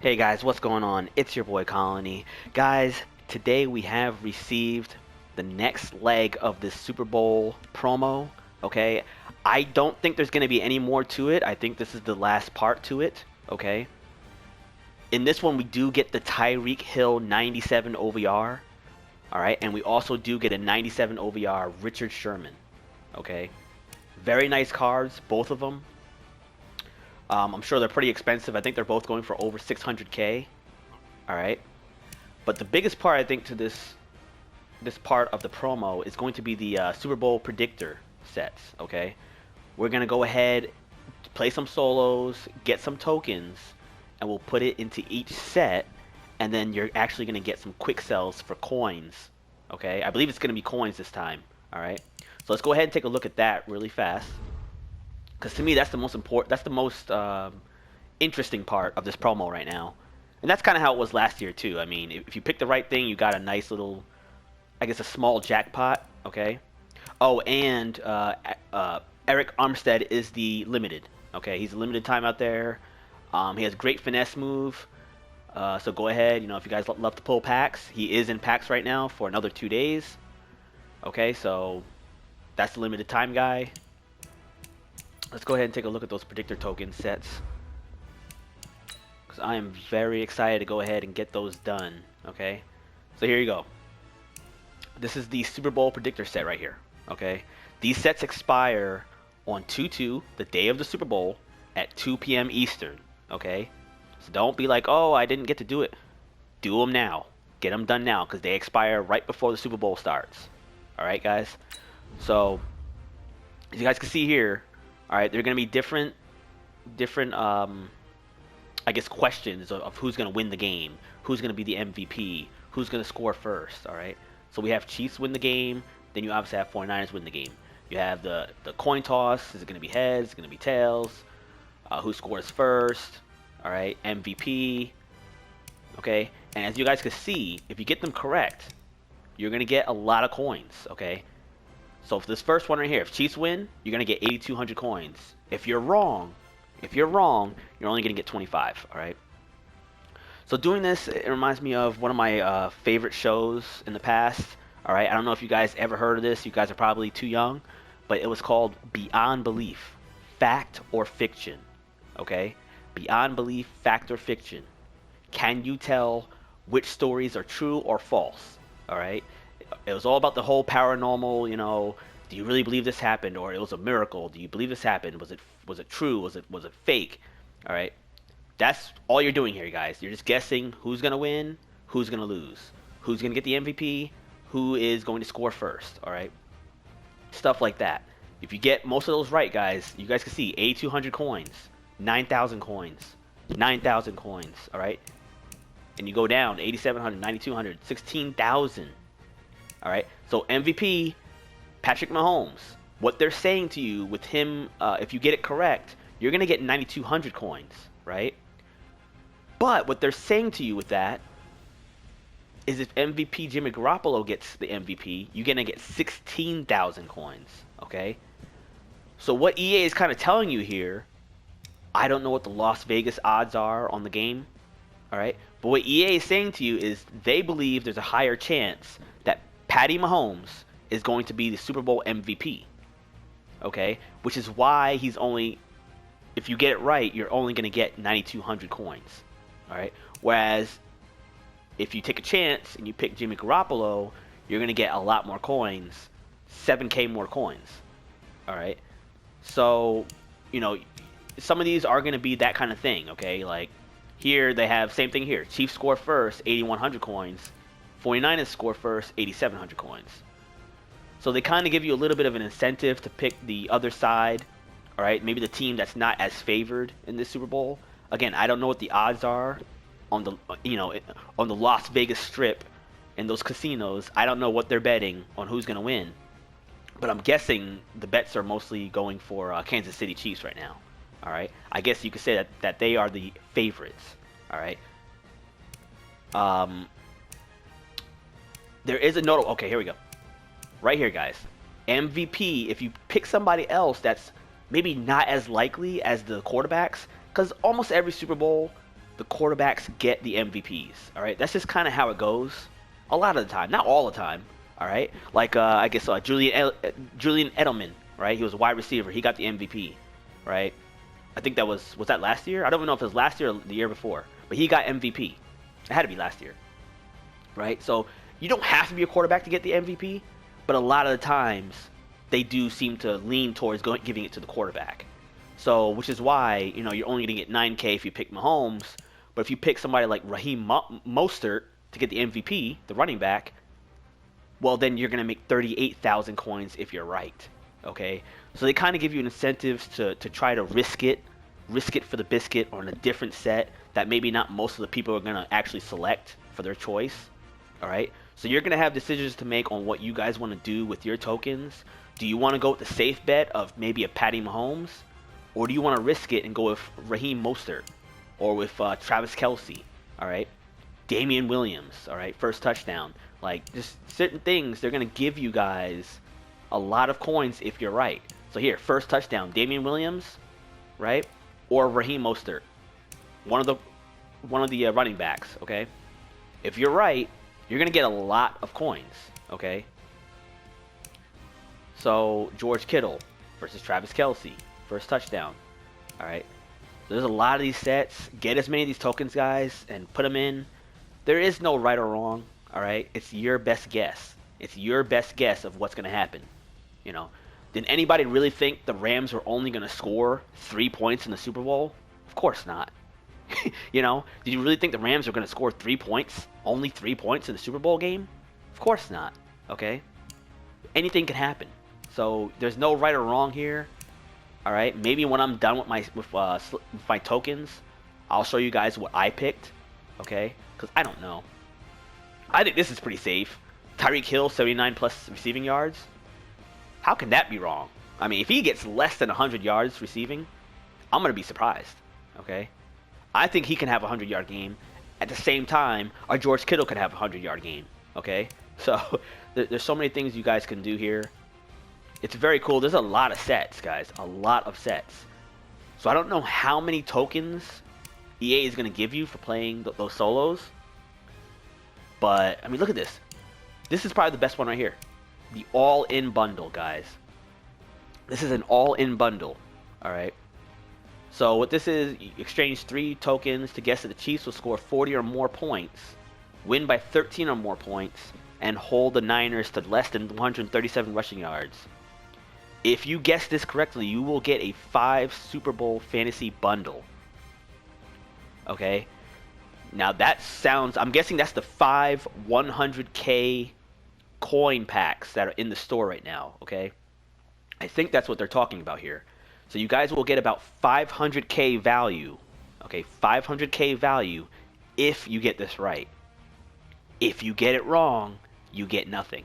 Hey guys, what's going on? It's your boy Colony. Guys, today we have received the next leg of this Super Bowl promo, okay? I don't think there's going to be any more to it. I think this is the last part to it, okay? In this one, we do get the Tyreek Hill 97 OVR, alright? And we also do get a 97 OVR Richard Sherman, okay? Very nice cards, both of them. I'm sure they're pretty expensive. I think they're both going for over 600K. All right. But the biggest part, I think, to this part of the promo is going to be the Super Bowl Predictor sets. Okay. We're going to go ahead, play some solos, get some tokens, and we'll put it into each set. And then you're actually going to get some quick sells for coins. Okay. I believe it's going to be coins this time. All right. So let's go ahead and take a look at that really fast. Because to me, that's the most important, that's the most interesting part of this promo right now. And that's kind of how it was last year, too. I mean, if you pick the right thing, you got a nice little, I guess, a small jackpot, okay? Oh, and Eric Armstead is the limited, okay? He's a limited time out there. He has great finesse move. So go ahead, if you guys love to pull packs. He is in packs right now for another 2 days. Okay, so that's the limited time guy. Let's go ahead and take a look at those Predictor Token sets. Because I am very excited to go ahead and get those done. Okay? So here you go. This is the Super Bowl Predictor set right here. Okay? These sets expire on 2/2, the day of the Super Bowl, at 2 p.m. Eastern. Okay? So don't be like, oh, I didn't get to do it. Do them now. Get them done now because they expire right before the Super Bowl starts. Alright, guys? So, as you guys can see here, all right, there are going to be different, I guess, questions of who's going to win the game, who's going to be the MVP, who's going to score first. All right, so we have Chiefs win the game, then you obviously have 49ers win the game. You have the coin toss. Is it going to be heads? Is it going to be tails? Who scores first? All right, MVP. Okay, and as you guys can see, if you get them correct, you're going to get a lot of coins. Okay. So for this first one right here, if Chiefs win, you're going to get 8,200 coins. If you're wrong, you're only going to get 25, all right? So doing this, it reminds me of one of my favorite shows in the past, all right? I don't know if you guys ever heard of this. You guys are probably too young, but it was called Beyond Belief, Fact or Fiction, okay? Beyond Belief, Fact or Fiction. Can you tell which stories are true or false, all right? It was all about the whole paranormal, do you really believe this happened, or it was a miracle? Do you believe this happened? Was it true? Was it fake? All right, that's all you're doing here, guys. You're just guessing who's gonna win, who's gonna lose, who's gonna get the MVP, who is going to score first. All right, stuff like that. If you get most of those right, guys, you guys can see 8,200 coins, 9,000 coins, 9,000 coins. All right, and you go down 8,700, 9,200, 16,000. All right, so MVP, Patrick Mahomes, what they're saying to you with him, if you get it correct, you're going to get 9,200 coins, right? But what they're saying to you with that is if MVP Jimmy Garoppolo gets the MVP, you're going to get 16,000 coins, okay? So what EA is kind of telling you here, I don't know what the Las Vegas odds are on the game, all right? But what EA is saying to you is they believe there's a higher chance that Patty Mahomes is going to be the Super Bowl MVP, okay? Which is why he's only, if you get it right, you're only going to get 9,200 coins, all right? Whereas if you take a chance and you pick Jimmy Garoppolo, you're going to get a lot more coins, 7K more coins, all right? So, some of these are going to be that kind of thing, okay? Like here they have same thing here. Chiefs score first, 8,100 coins. 49ers score first, 8,700 coins. So they kind of give you a little bit of an incentive to pick the other side, all right? Maybe the team that's not as favored in this Super Bowl. Again, I don't know what the odds are on the, on the Las Vegas Strip and those casinos. I don't know what they're betting on who's going to win. But I'm guessing the bets are mostly going for Kansas City Chiefs right now, all right? I guess you could say that they are the favorites, all right? There is a notable, okay, here we go. Right here, guys. MVP, if you pick somebody else that's maybe not as likely as the quarterbacks, because almost every Super Bowl, the quarterbacks get the MVPs. All right, that's just kind of how it goes. A lot of the time, not all the time. All right, like I guess Julian Edelman, right? He was a wide receiver. He got the MVP, right? I think that was that last year? I don't even know if it was last year or the year before, but he got MVP. It had to be last year, right? So you don't have to be a quarterback to get the MVP, but a lot of the times they do seem to lean towards giving it to the quarterback. So, which is why, you know, you're only going to get 9K if you pick Mahomes, but if you pick somebody like Raheem Mostert to get the MVP, the running back, well, then you're going to make 38,000 coins if you're right, okay? So they kind of give you incentives to try to risk it for the biscuit on a different set that maybe not most of the people are going to actually select for their choice, all right? So you're going to have decisions to make on what you guys want to do with your tokens. Do you want to go with the safe bet of maybe a Patty Mahomes? Or do you want to risk it and go with Raheem Mostert? Or with Travis Kelce, all right? Damian Williams, all right? First touchdown. Like, just certain things, they're going to give you guys a lot of coins if you're right. So here, first touchdown, Damian Williams, right? Or Raheem Mostert. One of the running backs, okay? If you're right, you're going to get a lot of coins, okay? So, George Kittle versus Travis Kelce. First touchdown. All right. So there's a lot of these sets. Get as many of these tokens, guys, and put them in. There is no right or wrong. All right. It's your best guess. It's your best guess of what's going to happen. You know, did anybody really think the Rams were only going to score 3 points in the Super Bowl? Of course not. You know, did you really think the Rams were going to score 3 points? Only 3 points in the Super Bowl game? Of course not. Okay. Anything can happen. So there's no right or wrong here. All right, maybe when I'm done with my tokens, I'll show you guys what I picked. Okay, because I don't know. I think this is pretty safe. Tyreek Hill, 79 plus receiving yards. How can that be wrong? I mean, if he gets less than 100 yards receiving, I'm gonna be surprised. Okay, I think he can have a 100-yard game. At the same time, our George Kittle can have a 100-yard game. Okay, so there's so many things you guys can do here. It's very cool. There's a lot of sets, guys. A lot of sets. So I don't know how many tokens EA is going to give you for playing those solos. But, I mean, look at this. This is probably the best one right here. The all-in bundle, guys. This is an all-in bundle. Alright. So what this is, you exchange 3 tokens to guess that the Chiefs will score 40 or more points, win by 13 or more points, and hold the Niners to less than 137 rushing yards. If you guess this correctly, you will get a 5 Super Bowl fantasy bundle. Okay? Now that sounds, I'm guessing that's the 5 100K coin packs that are in the store right now. Okay? I think that's what they're talking about here. So you guys will get about 500K value. Okay? 500K value if you get this right. If you get it wrong, you get nothing.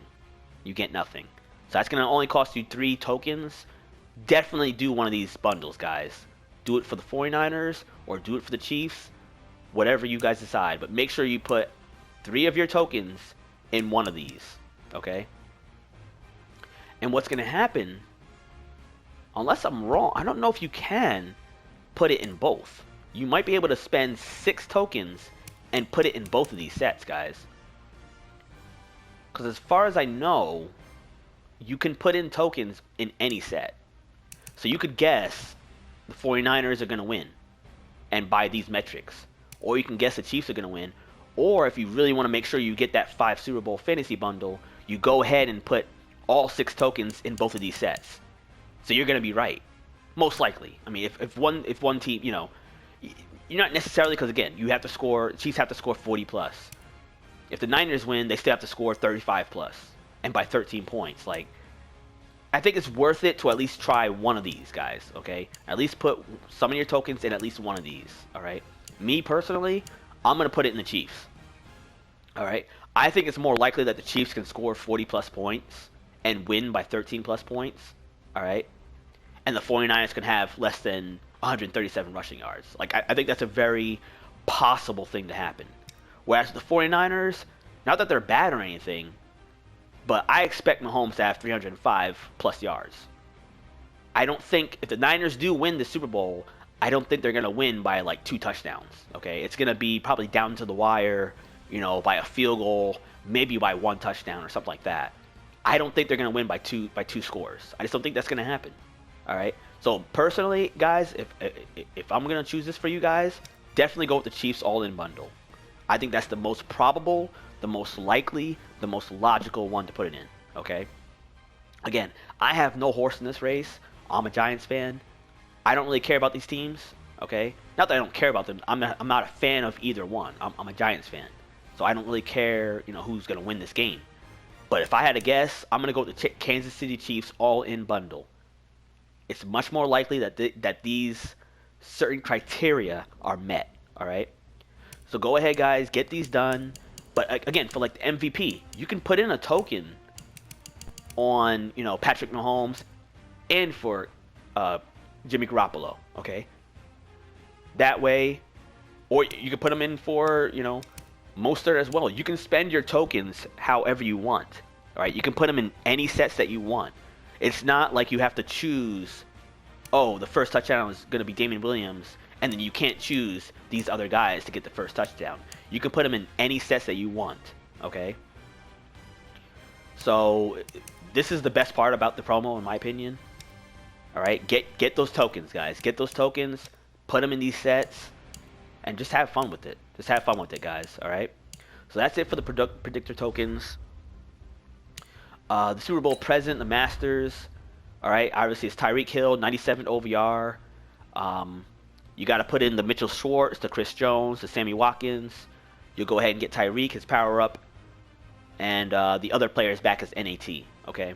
You get nothing. So that's going to only cost you 3 tokens. Definitely do one of these bundles, guys. Do it for the 49ers or do it for the Chiefs. Whatever you guys decide. But make sure you put 3 of your tokens in one of these. Okay? And what's going to happen, unless I'm wrong, I don't know if you can put it in both. You might be able to spend 6 tokens and put it in both of these sets, guys. Because as far as I know, you can put in tokens in any set. So you could guess the 49ers are going to win and by these metrics. Or you can guess the Chiefs are going to win. Or if you really want to make sure you get that 5 Super Bowl fantasy bundle, you go ahead and put all 6 tokens in both of these sets. So you're going to be right. Most likely. I mean, if one team, you know, you're not necessarily, because again, you have to score, Chiefs have to score 40 plus. If the Niners win, they still have to score 35 plus. And by 13 points. Like, I think it's worth it to at least try one of these, guys, okay? At least put some of your tokens in at least one of these, all right? Me, personally, I'm going to put it in the Chiefs, all right? I think it's more likely that the Chiefs can score 40-plus points and win by 13-plus points, all right? And the 49ers can have less than 137 rushing yards. Like, I think that's a very possible thing to happen. Whereas the 49ers, not that they're bad or anything, but I expect Mahomes to have 305 plus yards. I don't think, if the Niners do win the Super Bowl, I don't think they're going to win by like 2 touchdowns. Okay, it's going to be probably down to the wire, you know, by a field goal, maybe by 1 touchdown or something like that. I don't think they're going to win by two scores. I just don't think that's going to happen. All right. So personally, guys, if I'm going to choose this for you guys, definitely go with the Chiefs all-in bundle. I think that's the most probable, the most likely, the most logical one to put it in. Okay. Again, I have no horse in this race. I'm a Giants fan. I don't really care about these teams. Okay. Not that I don't care about them. I'm not a fan of either one. I'm a Giants fan. So I don't really care, you know, who's going to win this game. But if I had to guess, I'm going to go with the Kansas City Chiefs all-in bundle. It's much more likely that these certain criteria are met. All right. So go ahead, guys, get these done. But again, for like the MVP, you can put in a token on, you know, Patrick Mahomes and for Jimmy Garoppolo. Okay. That way, or you can put them in for, you know, Mostert as well. You can spend your tokens however you want. All right. You can put them in any sets that you want. It's not like you have to choose, oh, the first touchdown is going to be Damian Williams, and then you can't choose these other guys to get the first touchdown. You can put them in any sets that you want, okay? So this is the best part about the promo, in my opinion. All right, get those tokens, guys. Get those tokens, put them in these sets, and just have fun with it. Just have fun with it, guys, all right? So that's it for the Predictor tokens. The Super Bowl present, the Masters. All right, obviously it's Tyreek Hill, 97 OVR. You got to put in the Mitchell Schwartz, the Chris Jones, the Sammy Watkins. You'll go ahead and get Tyreek, his power up, and the other players back as NAT. Okay.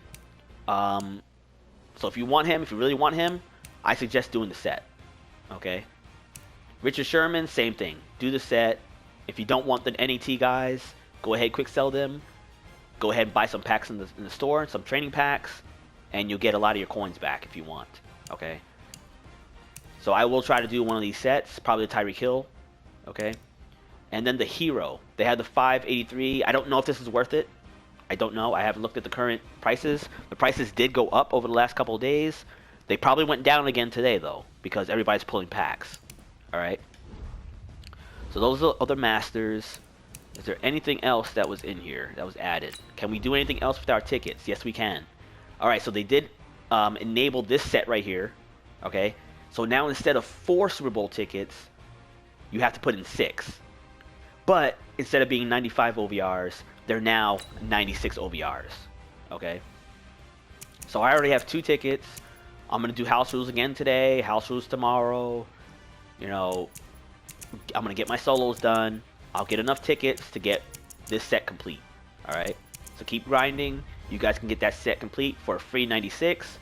So if you want him, if you really want him, I suggest doing the set. Okay. Richard Sherman, same thing. Do the set. If you don't want the NAT guys, go ahead, quick sell them. Go ahead and buy some packs in the store, some training packs, and you'll get a lot of your coins back if you want. Okay. So I will try to do one of these sets, probably the Tyreek Hill. Okay. And then the Hero. They had the 583. I don't know if this is worth it. I don't know. I haven't looked at the current prices. The prices did go up over the last couple of days. They probably went down again today, though, because everybody's pulling packs. All right. So those are the other Masters. Is there anything else that was in here that was added? Can we do anything else with our tickets? Yes, we can. All right, so they did enable this set right here. Okay, so now instead of 4 Super Bowl tickets, you have to put in 6. But instead of being 95 OVRs, they're now 96 OVRs. Okay, so I already have 2 tickets. I'm going to do house rules again today, house rules tomorrow. You know, I'm going to get my solos done. I'll get enough tickets to get this set complete. Alright, so keep grinding. You guys can get that set complete for a free 96.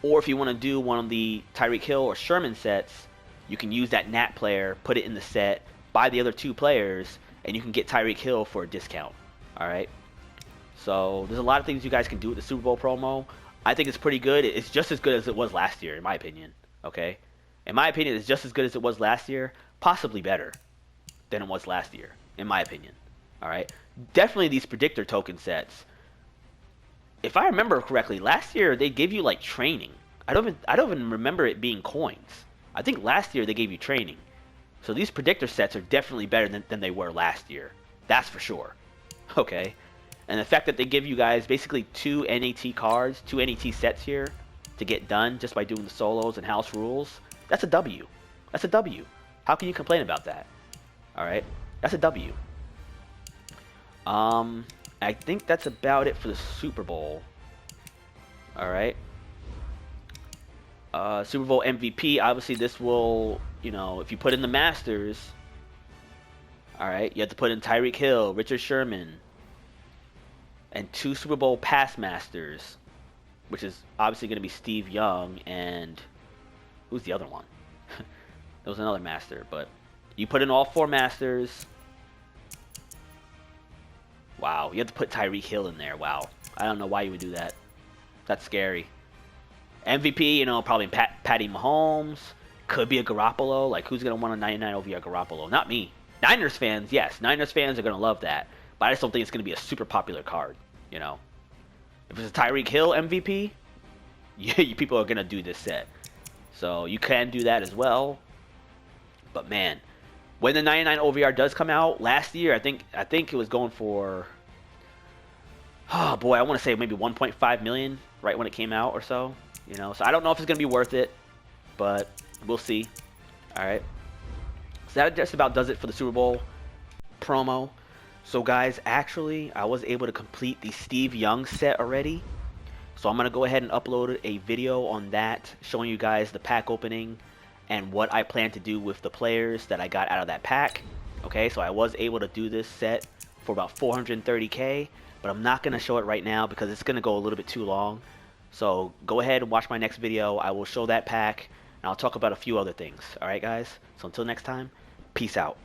Or if you want to do one of the Tyreek Hill or Sherman sets, you can use that Nat player, put it in the set, buy the other 2 players, and you can get Tyreek Hill for a discount. Alright, so there's a lot of things you guys can do with the Super Bowl promo. I think it's pretty good. It's just as good as it was last year, in my opinion. Okay, in my opinion, it's just as good as it was last year, possibly better than it was last year, in my opinion. All right, definitely these Predictor token sets. If I remember correctly, last year they gave you like training. I don't even remember it being coins. I think last year they gave you training. So these Predictor sets are definitely better than they were last year. That's for sure. Okay, and the fact that they give you guys basically 2 NAT cards, 2 NAT sets here to get done just by doing the solos and house rules. That's a W. That's a W. How can you complain about that? Alright, that's a W. I think that's about it for the Super Bowl. Alright. Super Bowl MVP, obviously this will, you know, if you put in the Masters, alright, you have to put in Tyreek Hill, Richard Sherman, and 2 Super Bowl Pass Masters, which is obviously going to be Steve Young and who's the other one? There was another Master, but you put in all 4 Masters. Wow, you have to put Tyreek Hill in there. Wow, I don't know why you would do that. That's scary. MVP, you know, probably Patty Mahomes. Could be a Garoppolo. Like, who's going to want a 99 OVR Garoppolo? Not me. Niners fans, yes. Niners fans are going to love that. But I just don't think it's going to be a super popular card, you know. If it's a Tyreek Hill MVP, people are going to do this set. So you can do that as well. But man, when the 99 OVR does come out last year, I think it was going for, oh boy, I want to say maybe 1.5 million right when it came out or so. You know, so I don't know if it's gonna be worth it, but we'll see. All right. So that just about does it for the Super Bowl promo. So guys, actually, I was able to complete the Steve Young set already. So I'm gonna go ahead and upload a video on that, showing you guys the pack opening and what I plan to do with the players that I got out of that pack. Okay, so I was able to do this set for about 430k, but I'm not gonna show it right now because it's gonna go a little bit too long. So go ahead and watch my next video. I will show that pack and I'll talk about a few other things. Alright guys, so until next time, peace out.